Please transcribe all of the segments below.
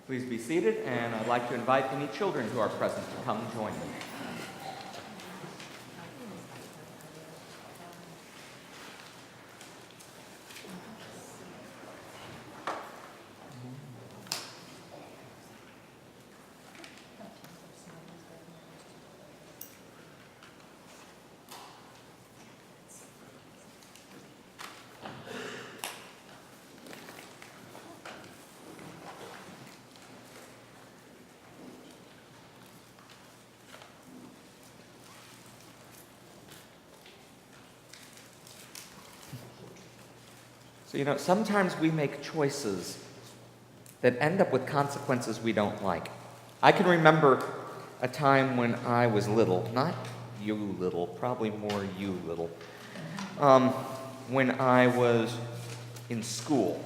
Please be seated, and I'd like to invite any children who are present to come join me. So, sometimes we make choices that end up with consequences we don't like. I can remember a time when I was little, not you little, probably more you little, when I was in school.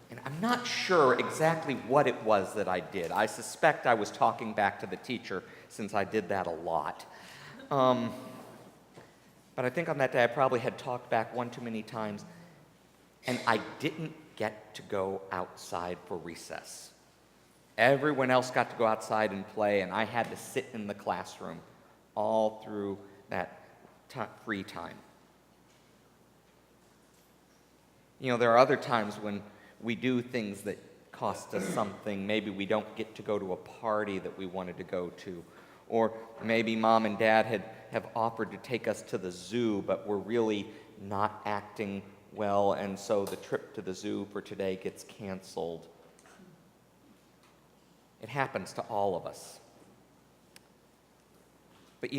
And I'm not sure exactly what it was that I did. I suspect I was talking back to the teacher, since I did that a lot. But I think on that day I probably had talked back one too many times, and I didn't get to go outside for recess. Everyone else got to go outside and play, and I had to sit in the classroom all through that free time. There are other times when we do things that cost us something. Maybe we don't get to go to a party that we wanted to go to. Or maybe mom and dad have offered to take us to the zoo, but we're really not acting well, and so the trip to the zoo for today gets canceled. It happens to all of us. But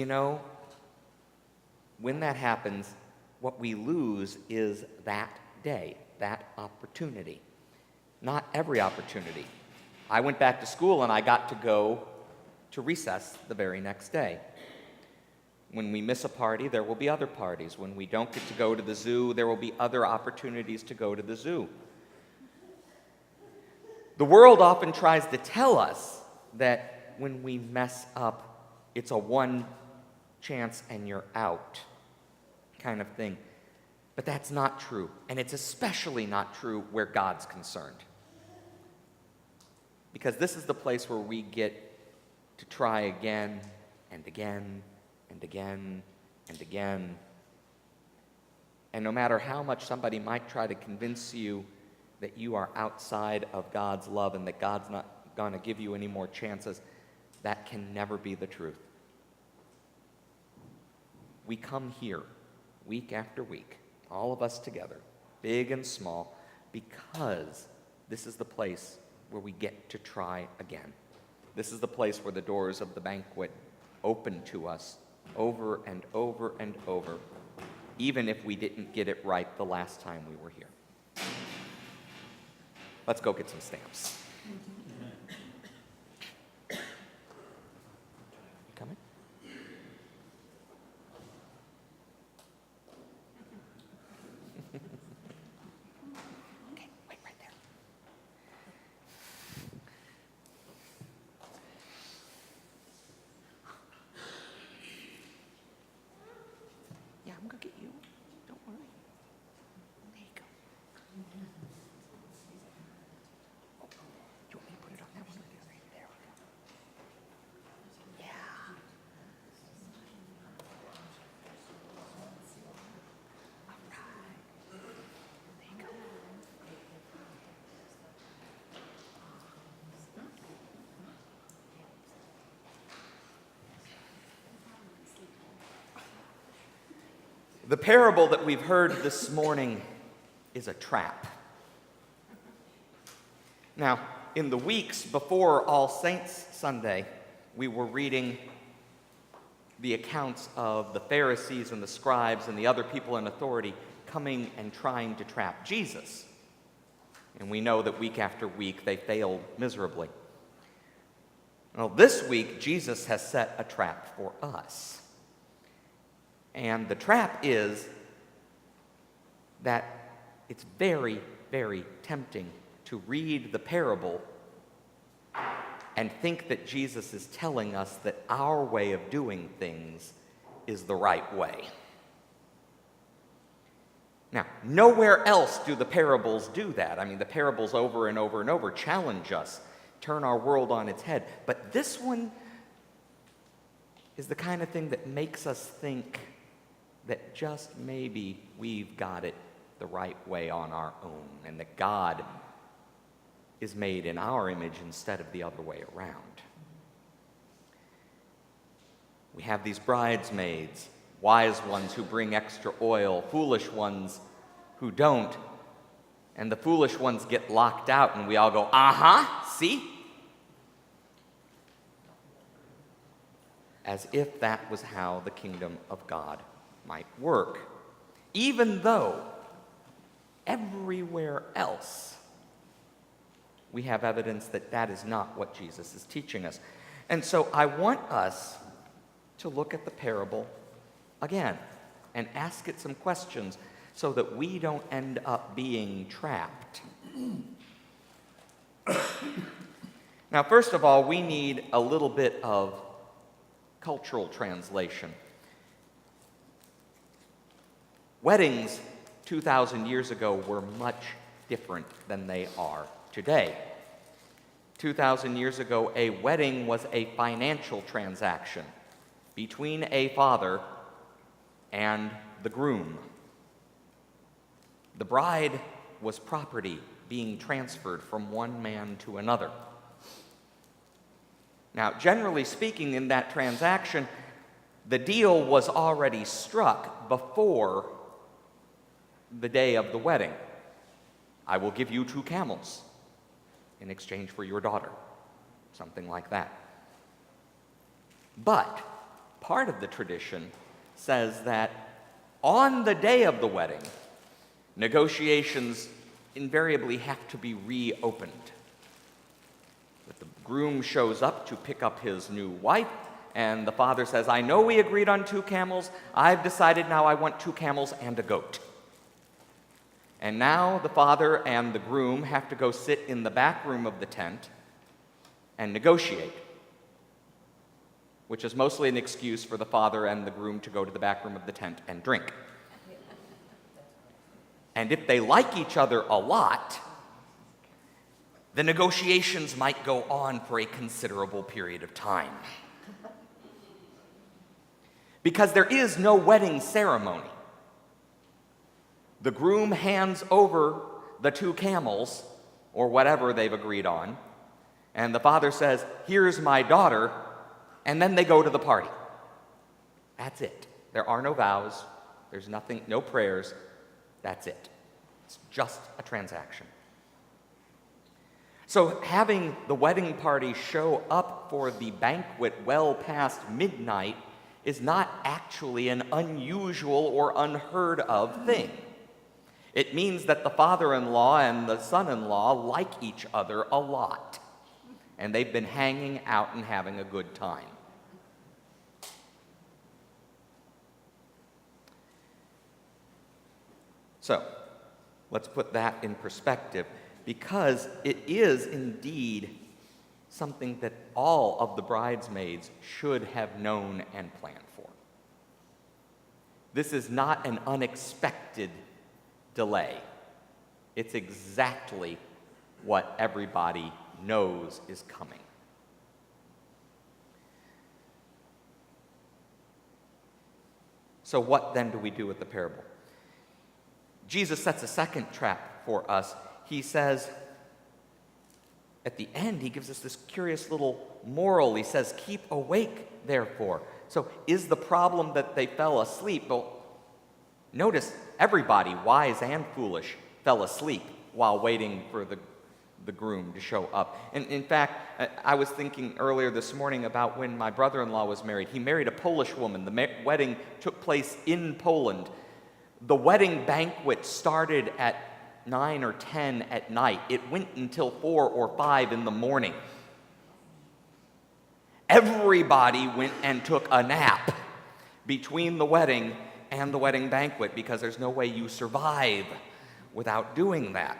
when that happens, what we lose is that day, that opportunity. Not every opportunity. I went back to school and I got to go to recess the very next day. When we miss a party, there will be other parties. When we don't get to go to the zoo, there will be other opportunities to go to the zoo. The world often tries to tell us that when we mess up, it's a one chance and you're out kind of thing. But that's not true, and it's especially not true where God's concerned. Because this is the place where we get to try again and again and again and again. And no matter how much somebody might try to convince you that you are outside of God's love and that God's not going to give you any more chances, that can never be the truth. We come here week after week, all of us together, big and small, because this is the place where we get to try again. This is the place where the doors of the banquet open to us over and over and over, even if we didn't get it right the last time we were here. Let's go get some stamps. You coming? Okay, wait right there. Yeah, I'm gonna get you. Don't worry. There you go. Oh, do you want me to put it on that one or the other? There we go. Yeah. All right. There you go. The parable that we've heard this morning is a trap. Now, in the weeks before All Saints Sunday, we were reading the accounts of the Pharisees and the scribes and the other people in authority coming and trying to trap Jesus. And we know that week after week they failed miserably. Well, this week, Jesus has set a trap for us. And the trap is that it's very, very tempting to read the parable and think that Jesus is telling us that our way of doing things is the right way. Now, nowhere else do the parables do that. I mean, the parables over and over and over challenge us, turn our world on its head. But this one is the kind of thing that makes us think that just maybe we've got it the right way on our own, and that God is made in our image instead of the other way around. We have these bridesmaids, wise ones who bring extra oil, foolish ones who don't, and the foolish ones get locked out, and we all go, see? As if that was how the kingdom of God might work, even though everywhere else we have evidence that that is not what Jesus is teaching us. And so I want us to look at the parable again and ask it some questions so that we don't end up being trapped. Now, first of all, we need a little bit of cultural translation. Weddings 2,000 years ago were much different than they are today. 2,000 years ago, a wedding was a financial transaction between a father and the groom. The bride was property being transferred from one man to another. Now, generally speaking, in that transaction, the deal was already struck before the day of the wedding. I will give you 2 camels in exchange for your daughter, something like that. But part of the tradition says that on the day of the wedding, negotiations invariably have to be reopened. That the groom shows up to pick up his new wife, and the father says, I know we agreed on 2 camels. I've decided now I want 2 camels and a goat. And now the father and the groom have to go sit in the back room of the tent and negotiate, which is mostly an excuse for the father and the groom to go to the back room of the tent and drink. And if they like each other a lot, the negotiations might go on for a considerable period of time. Because there is no wedding ceremony. The groom hands over the 2 camels, or whatever they've agreed on, and the father says, here's my daughter, and then they go to the party. That's it. There are no vows, there's nothing, no prayers, that's it. It's just a transaction. So having the wedding party show up for the banquet well past midnight is not actually an unusual or unheard of thing. It means that the father-in-law and the son-in-law like each other a lot, and they've been hanging out and having a good time. So, let's put that in perspective, because it is indeed something that all of the bridesmaids should have known and planned for. This is not an unexpected delay. It's exactly what everybody knows is coming. So what then do we do with the parable? Jesus sets a second trap for us. He says, at the end, he gives us this curious little moral. He says, keep awake, therefore. So is the problem that they fell asleep? Well, notice everybody, wise and foolish, fell asleep while waiting for the groom to show up. And in fact, I was thinking earlier this morning about when my brother-in-law was married. He married a Polish woman. The wedding took place in Poland. The wedding banquet started at 9 or 10 at night. It went until 4 or 5 in the morning. Everybody went and took a nap between the wedding and the wedding banquet, because there's no way you survive without doing that.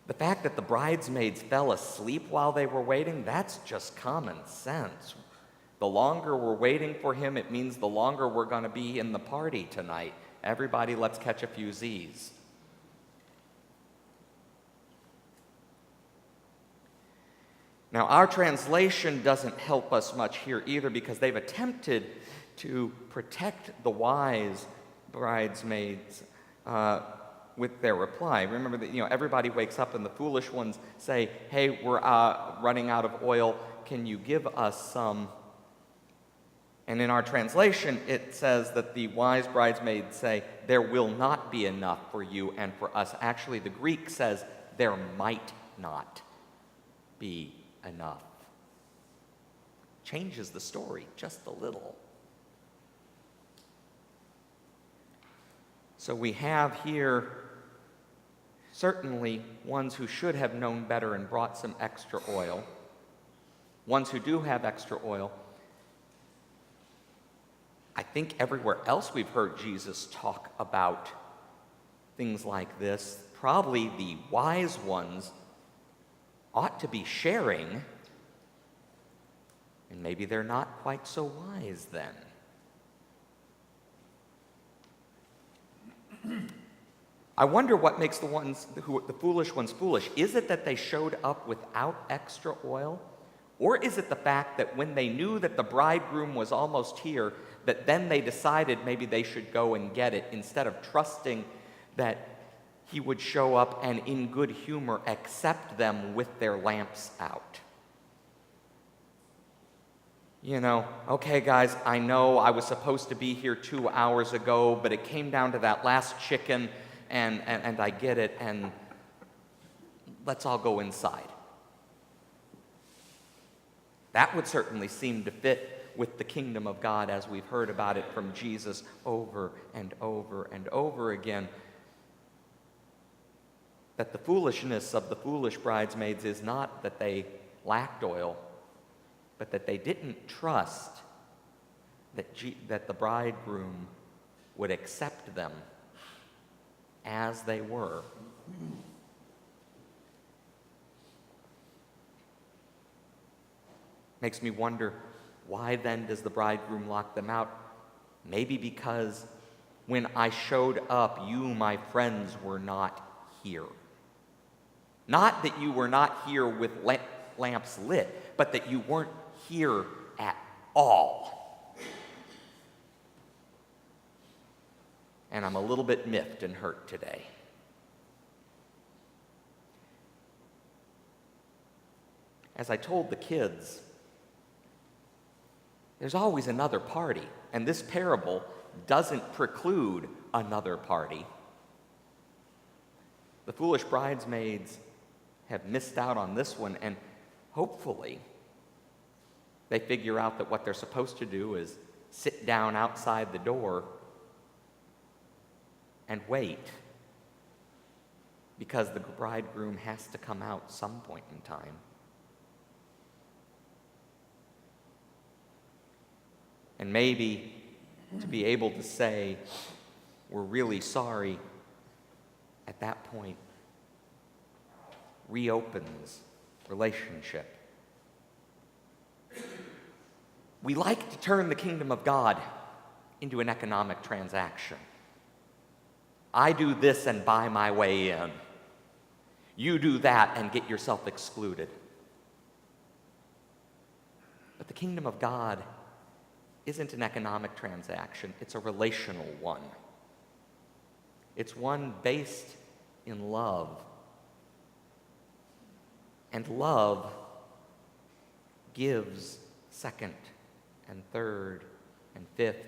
The fact that the bridesmaids fell asleep while they were waiting, that's just common sense. The longer we're waiting for him, it means the longer we're going to be in the party tonight. Everybody, let's catch a few Z's. Now, our translation doesn't help us much here either, because they've attempted to protect the wise bridesmaids with their reply. Remember that, everybody wakes up and the foolish ones say, hey, we're running out of oil. Can you give us some? And in our translation, it says that the wise bridesmaids say, there will not be enough for you and for us. Actually, the Greek says, there might not be enough. Changes the story just a little. So we have here certainly ones who should have known better and brought some extra oil, ones who do have extra oil. I think everywhere else we've heard Jesus talk about things like this, probably the wise ones ought to be sharing, and maybe they're not quite so wise then. I wonder what makes the foolish ones foolish. Is it that they showed up without extra oil? Or is it the fact that when they knew that the bridegroom was almost here, that then they decided maybe they should go and get it instead of trusting that he would show up and in good humor accept them with their lamps out? Okay, guys, I know I was supposed to be here 2 hours ago, but it came down to that last chicken, and I get it, and let's all go inside. That would certainly seem to fit with the kingdom of God as we've heard about it from Jesus over and over and over again. That the foolishness of the foolish bridesmaids is not that they lacked oil, but that they didn't trust that the bridegroom would accept them as they were. Makes me wonder, why then does the bridegroom lock them out? Maybe because when I showed up, you, my friends, were not here. Not that you were not here with lamps lit, but that you weren't here at all. And I'm a little bit miffed and hurt today. As I told the kids, there's always another party, and this parable doesn't preclude another party. The foolish bridesmaids have missed out on this one, and hopefully they figure out that what they're supposed to do is sit down outside the door and wait, because the bridegroom has to come out some point in time. And maybe to be able to say, we're really sorry, at that point, reopens relationship. We like to turn the kingdom of God into an economic transaction. I do this and buy my way in. You do that and get yourself excluded. But the kingdom of God isn't an economic transaction, it's a relational one. It's one based in love. And love gives second and third and fifth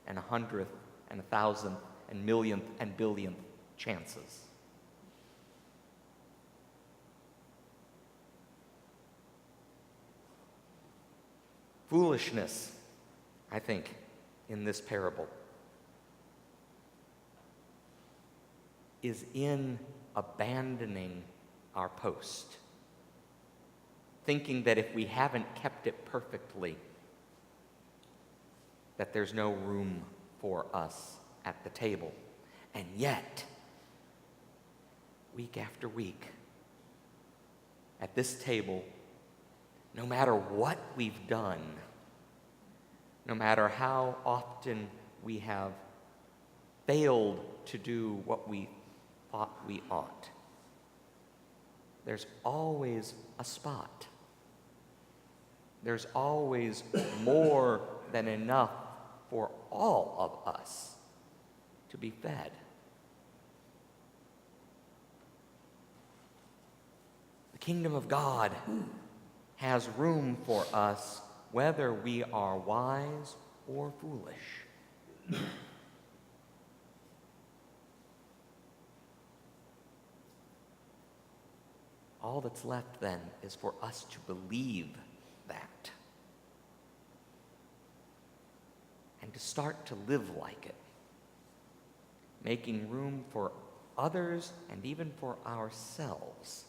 and 100th and 1,000th and millionth and billionth chances. Foolishness, I think, in this parable is in abandoning our post, thinking that if we haven't kept it perfectly, that there's no room for us at the table. And yet, week after week, at this table, no matter what we've done, no matter how often we have failed to do what we thought we ought, there's always a spot. There's always more than enough for all of us to be fed. The kingdom of God has room for us whether we are wise or foolish. All that's left then is for us to believe that and to start to live like it, making room for others and even for ourselves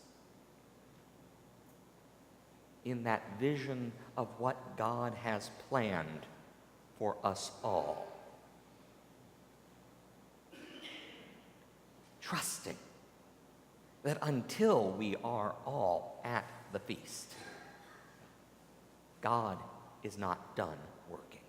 in that vision of what God has planned for us all. Trusting that until we are all at the feast, God is not done working.